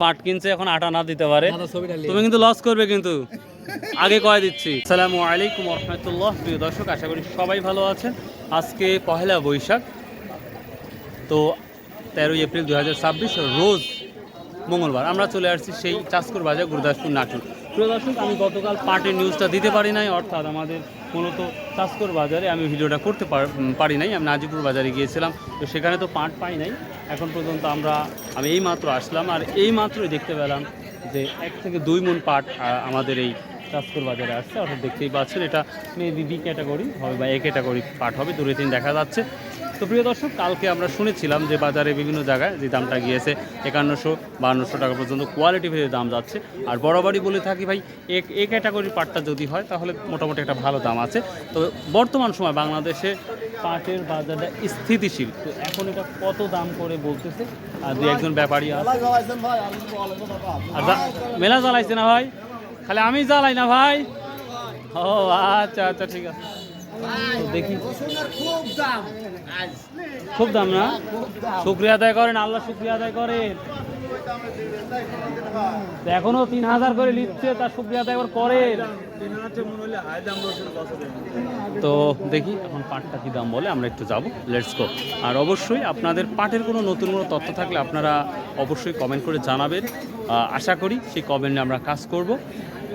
পাট কিনছে এখন আটা না দিতে পারে, তুমি কিন্তু লস করবে কিন্তু আগে কয়ে দিচ্ছি। আসসালামু আলাইকুম ওয়া রাহমাতুল্লাহ। প্রিয় দর্শক, আশা করি সবাই ভালো আছেন। আজকে পহেলা বৈশাখ, তো 13 এপ্রিল 2026 রোজ মঙ্গলবার। আমরা চলে আসছি সেই চাষকর বাজার, গুরুদাসপুর নাটোর। প্রিয় দর্শক, আমি গতকাল পাটের নিউজটা দিতে পারি নাই, অর্থাৎ আমাদের মূলত চাষকর বাজারে আমি ভিডিওটা করতে পারি নাই। আমি নাজিপুর বাজারে গিয়েছিলাম, তো সেখানে তো পাট পাই নাই এখন পর্যন্ত। আমি এই মাত্র আসলাম, আর এই মাত্রই দেখতে পেলাম যে 1 থেকে 2 মণ পাট আমাদের এই চাষকর বাজারে আসছে। অর্থাৎ দেখতেই পাচ্ছেন, এটা মেবি বি ক্যাটাগরি হবে বা এ ক্যাটাগরি পাট হবে, দূরে তিন দেখা যাচ্ছে। তো প্রিয় দর্শক, কালকে আমরা শুনেছিলাম যে বাজারে বিভিন্ন জায়গায় যে দামটা গিয়েছে 5100-5200 টাকা পর্যন্ত কোয়ালিটি ভেবে দাম যাচ্ছে। আর বরাবরই বলে থাকি ভাই, এ ক্যাটাগরির পাটটা যদি হয় তাহলে মোটামুটি একটা ভালো দাম আছে। তো বর্তমান সময় বাংলাদেশে পাটের বাজারটা স্থিতিশীল। তো এখন এটা কত দাম করে বলতেছে, আর দু একজন ব্যাপারী আছে। মেলা জ্বালাইছে না ভাই? খালি আমি জ্বালাই না ভাই? ও আচ্ছা আচ্ছা, ঠিক আছে। দেখি, খুব দাম না? শুক্রিয়া আদায় করেন, আল্লাহ শুক্রিয়া আদায় করেন। এখনো 3000 করে নিচ্ছে, তার শুক্রিয়া আদায় করেন। তো দেখি এখন পাটটা কি দাম বলে, আমরা একটু যাবো, লেটস গো। আর অবশ্যই আপনাদের পাটের কোনো নতুন কোনো তথ্য থাকলে আপনারা অবশ্যই কমেন্ট করে জানাবেন। আশা করি সেই কমেন্টে আমরা কাজ করব,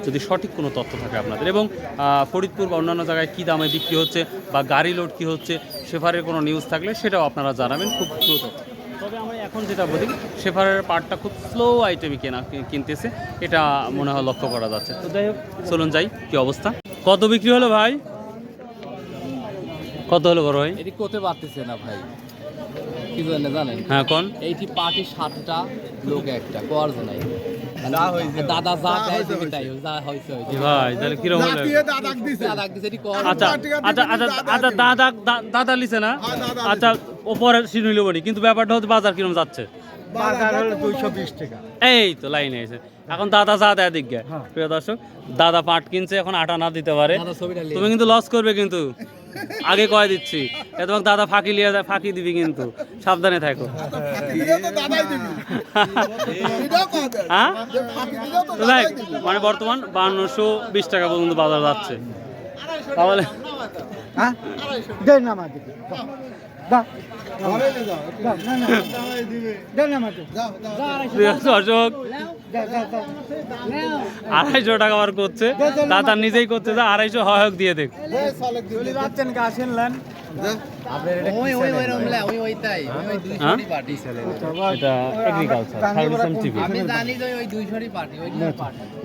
যদি সঠিক কোনো তথ্য থাকে আপনাদের। এবং ফরিদপুর বা অন্যান্য জায়গায় কী দামে বিক্রি হচ্ছে বা গাড়ি লোড কী হচ্ছে, শেফারের কোনো নিউজ থাকলে সেটাও আপনারা জানাবেন খুব দ্রুত। তবে আমরা এখন যেটা বলি, শেফারের পার্টটা খুব স্লো আইটেমে কিনতেছে, এটা মনে হয় লক্ষ্য করা যাচ্ছে। তো যাই হোক, চলুন যাই, কী অবস্থা। কত বিক্রি হলো ভাই? কত হলো বড় ভাই? এটি করতে পারতেছে না ভাই, কি জানেন? হ্যাঁ, কোন এইটি পার্টি 7টা লোক একটা কোয়ার্জ নাই, দাদা যা দেয় দিবে তাই যা হইছে ভাই। তাহলে কিরকম হলো? দাদা দিছে এটি কোয়ার্জ। আচ্ছা আচ্ছা আচ্ছা আচ্ছা, দাদা লিছে না? আচ্ছা, ওপরে শিনুইল বলি, কিন্তু ব্যাপারটা হচ্ছে বাজার কিরকম যাচ্ছে? বাজার হলো 220 টাকা। এই তো লাইনে এসে এখন দাদা যা দেয় দিক গে। প্রিয় দর্শক, দাদা পাট কিনছে এখন আটা না দিতে পারে, তুমি কিন্তু লস করবে কিন্তু আগে কয়ে দিচ্ছি। তোমাকে দাদা ফাঁকি লিয়ে যায়, ফাঁকি দিবি কিন্তু, সাবধানে থাকো। হ্যাঁ, মানে বর্তমান 5220 টাকা পর্যন্ত বাজার যাচ্ছে। তাহলে দর্শক 250 টাকা বার করছে, দাদা নিজেই করছে, যা 250 হয়ক দিয়ে দেখ।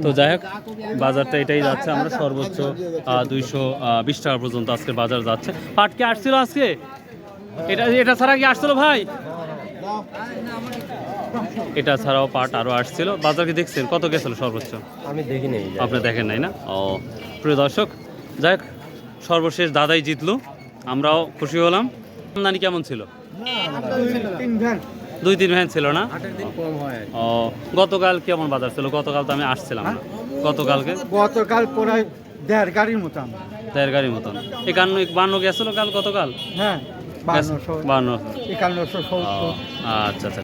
তো যাই হোক, বাজারটা এটাই যাচ্ছে। আমরা সর্বোচ্চ 220 টাকা পর্যন্ত আজকে বাজার যাচ্ছে। পাট কি আসছিল আজকে? এটা ছাড়া কি আসছিল ভাই? এটা ছাড়াও পাট আরো আসছিল। বাজার কি দেখছেন কত গেছিল সর্বোচ্চ? আমি দেখি নাই। আপনি দেখেন নাই না? ও প্রিয় দর্শক, যাই হোক, সর্বশেষ দাদাই জিতলো, আমরাও খুশি হলাম। আমদানি কেমন ছিল? 2-3 ভ্যান ছিল না? ও, গতকাল কেমন বাজার ছিল? গতকাল তো আমি আসছিলাম না। গতকাল প্রায় 1.5 গাড়ির মতন। 1.5 গাড়ির মতন। 51 গেছিল কাল, গতকাল? হ্যাঁ, 52 52। 5170। আচ্ছা আচ্ছা।